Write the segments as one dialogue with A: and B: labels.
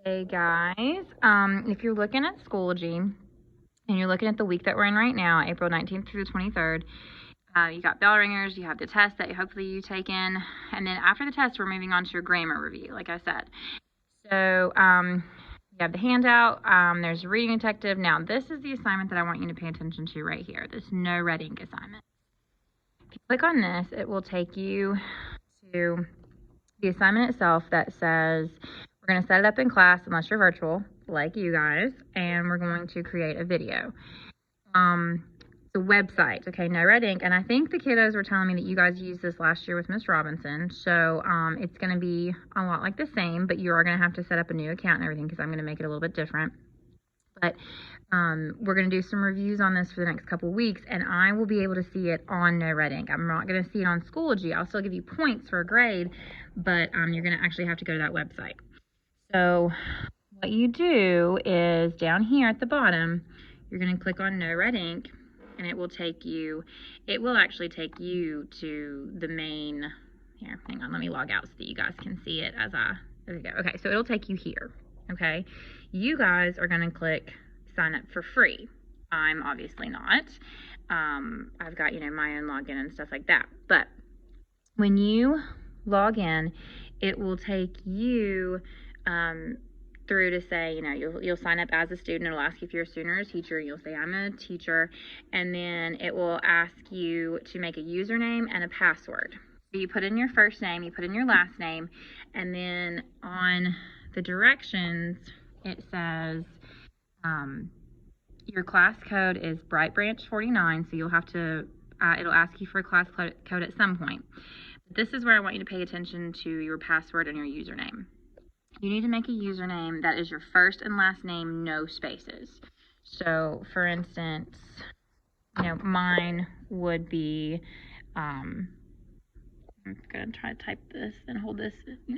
A: Hey guys, if you're looking at Schoology and you're looking at the week that we're in right now, April 19th through the 23rd, you got bell ringers, you have the test that hopefully you've taken, and then after the test, we're moving on to your grammar review, like I said. So, you have the handout, there's a reading detective. Now, this is the assignment that I want you to pay attention to right here, this Noredink assignment. If you click on this, it will take you to the assignment itself that says, we're going to set it up in class unless you're virtual, like you guys, and we're going to create a video. The website, okay, Noredink, and I think the kiddos were telling me that you guys used this last year with Miss Robinson, so it's going to be a lot like the same, but you are going to have to set up a new account and everything because I'm going to make it a little bit different. But we're going to do some reviews on this for the next couple weeks, and I will be able to see it on Noredink. I'm not going to see it on Schoology. I'll still give you points for a grade, but you're going to actually have to go to that website. So what you do is down here at the bottom, you're going to click on Noredink, and it will actually take you to the main, here, hang on, let me log out so that you guys can see it there we go. Okay, so it'll take you here, okay? You guys are going to click sign up for free. I'm obviously not. I've got, my own login and stuff like that. But when you log in, it will take you through to say, you'll sign up as a student. It'll ask you if you're a student or a teacher. You'll say, I'm a teacher. And then it will ask you to make a username and a password. So you put in your first name, you put in your last name, and then on the directions, it says your class code is Bright Branch 49, so you'll have to, it'll ask you for a class code at some point. But this is where I want you to pay attention to your password and your username. You need to make a username that is your first and last name, no spaces. So, for instance, mine would be, I'm going to try to type this and hold this,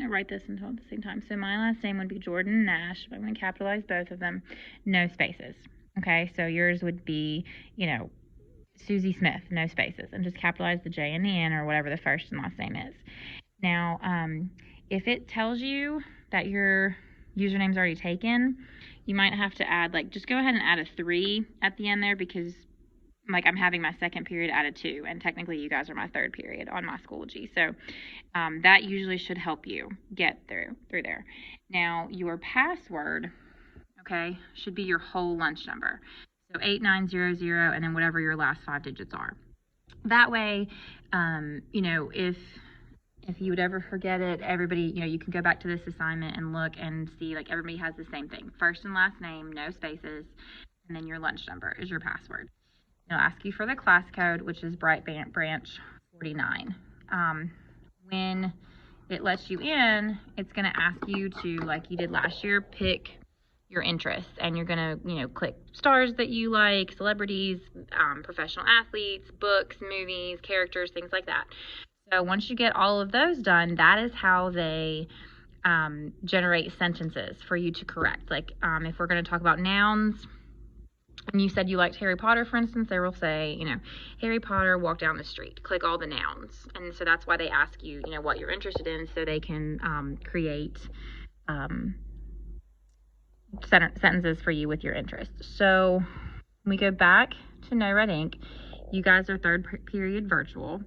A: write this and hold at the same time. So my last name would be Jordan Nash. I'm going to capitalize both of them, no spaces. Okay, so yours would be, Susie Smith, no spaces, and just capitalize the J and the N or whatever the first and last name is. Now, if it tells you that your username's already taken, you might have to add, just go ahead and add a 3 at the end there because, I'm having my second period add a 2, and technically you guys are my third period on my Schoology. So that usually should help you get through there. Now, your password, okay, should be your whole lunch number. So 8900 and then whatever your last 5 digits are. That way, if you would ever forget it, everybody, you can go back to this assignment and look and see, everybody has the same thing. First and last name, no spaces, and then your lunch number is your password. It'll ask you for the class code, which is Bright Branch 49. When it lets you in, it's going to ask you to, like you did last year, pick your interests, and you're going to, click stars that you like, celebrities, professional athletes, books, movies, characters, things like that. So once you get all of those done, that is how they generate sentences for you to correct. If we're going to talk about nouns, and you said you liked Harry Potter, for instance, they will say, Harry Potter walked down the street. Click all the nouns. And so that's why they ask you, what you're interested in, so they can create sentences for you with your interests. So when we go back to Noredink, you guys are third period virtual.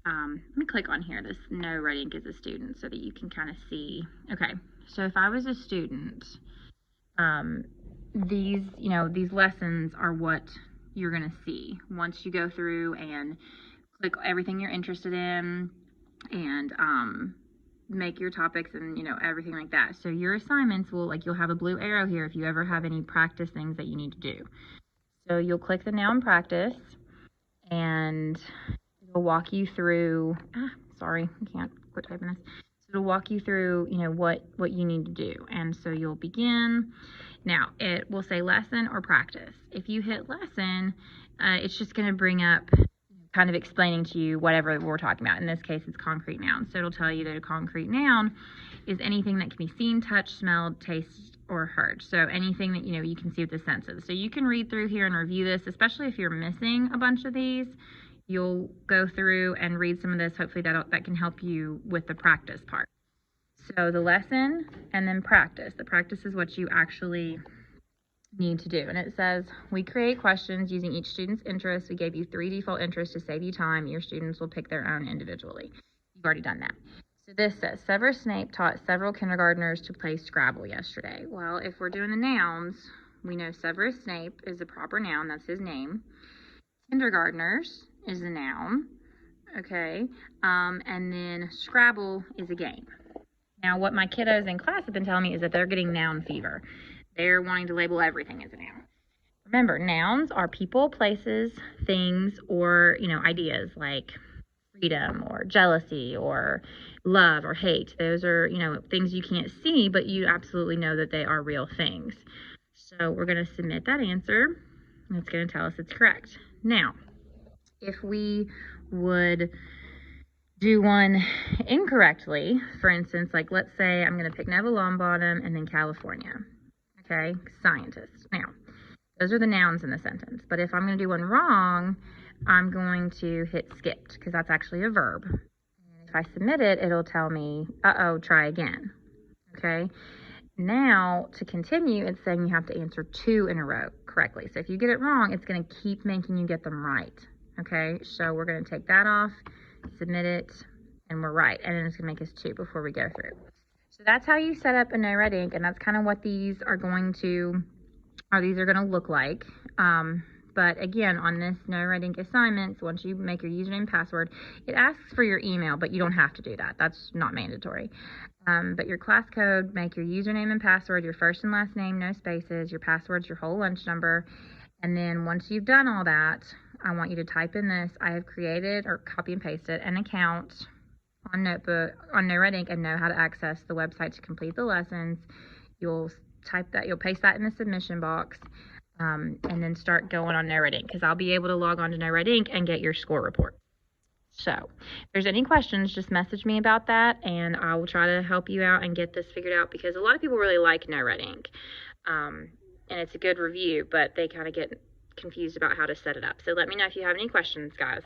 A: Let me click on here, this Noredink as a student, so that you can kind of see. Okay, so if I was a student, these lessons are what you're going to see once you go through and click everything you're interested in and make your topics and everything like that. So your assignments will, you'll have a blue arrow here if you ever have any practice things that you need to do. So you'll click the noun practice, and it'll walk you through, sorry, I can't quit typing this. So it'll walk you through, what you need to do. And so you'll begin. Now, it will say lesson or practice. If you hit lesson, it's just going to bring up kind of explaining to you whatever we're talking about. In this case, it's concrete nouns. So it'll tell you that a concrete noun is anything that can be seen, touched, smelled, tasted, or heard. So anything that, you can see with the senses. So you can read through here and review this, especially if you're missing a bunch of these. You'll go through and read some of this. Hopefully that can help you with the practice part. So the lesson and then practice. The practice is what you actually need to do. And it says, we create questions using each student's interests. We gave you 3 default interests to save you time. Your students will pick their own individually. You've already done that. So this says, Severus Snape taught several kindergartners to play Scrabble yesterday. Well, if we're doing the nouns, we know Severus Snape is a proper noun. That's his name. Kindergartners is a noun. Okay. And then Scrabble is a game. Now, what my kiddos in class have been telling me is that they're getting noun fever. They're wanting to label everything as a noun. Remember, nouns are people, places, things, or, ideas like freedom or jealousy or love or hate. Those are, things you can't see, but you absolutely know that they are real things. So we're going to submit that answer, and it's going to tell us it's correct. Now, if we would do one incorrectly, for instance, like let's say I'm going to pick Neville Longbottom and then California. Okay, scientist. Now, those are the nouns in the sentence. But if I'm going to do one wrong, I'm going to hit skipped because that's actually a verb. And if I submit it, it'll tell me, uh-oh, try again. Okay, now to continue, it's saying you have to answer 2 in a row correctly. So if you get it wrong, it's going to keep making you get them right. Okay, so we're going to take that off, submit it, and we're right. And then it's going to make us 2 before we go through. So that's how you set up a Noredink, and that's kind of what these are going to look like. But again, on this Noredink assignments, once you make your username and password, it asks for your email, but you don't have to do that. That's not mandatory. But your class code, make your username and password, your first and last name, no spaces, your password's your whole lunch number. And then once you've done all that, I want you to type in this. I have created, or copy and pasted, an account on Noredink and know how to access the website to complete the lessons. You'll type that, you'll paste that in the submission box, and then start going on Noredink, because I'll be able to log on to Noredink and get your score report. So if there's any questions, just message me about that, and I will try to help you out and get this figured out, because a lot of people really like Noredink, and it's a good review, but they kind of get confused about how to set it up. So let me know if you have any questions, guys.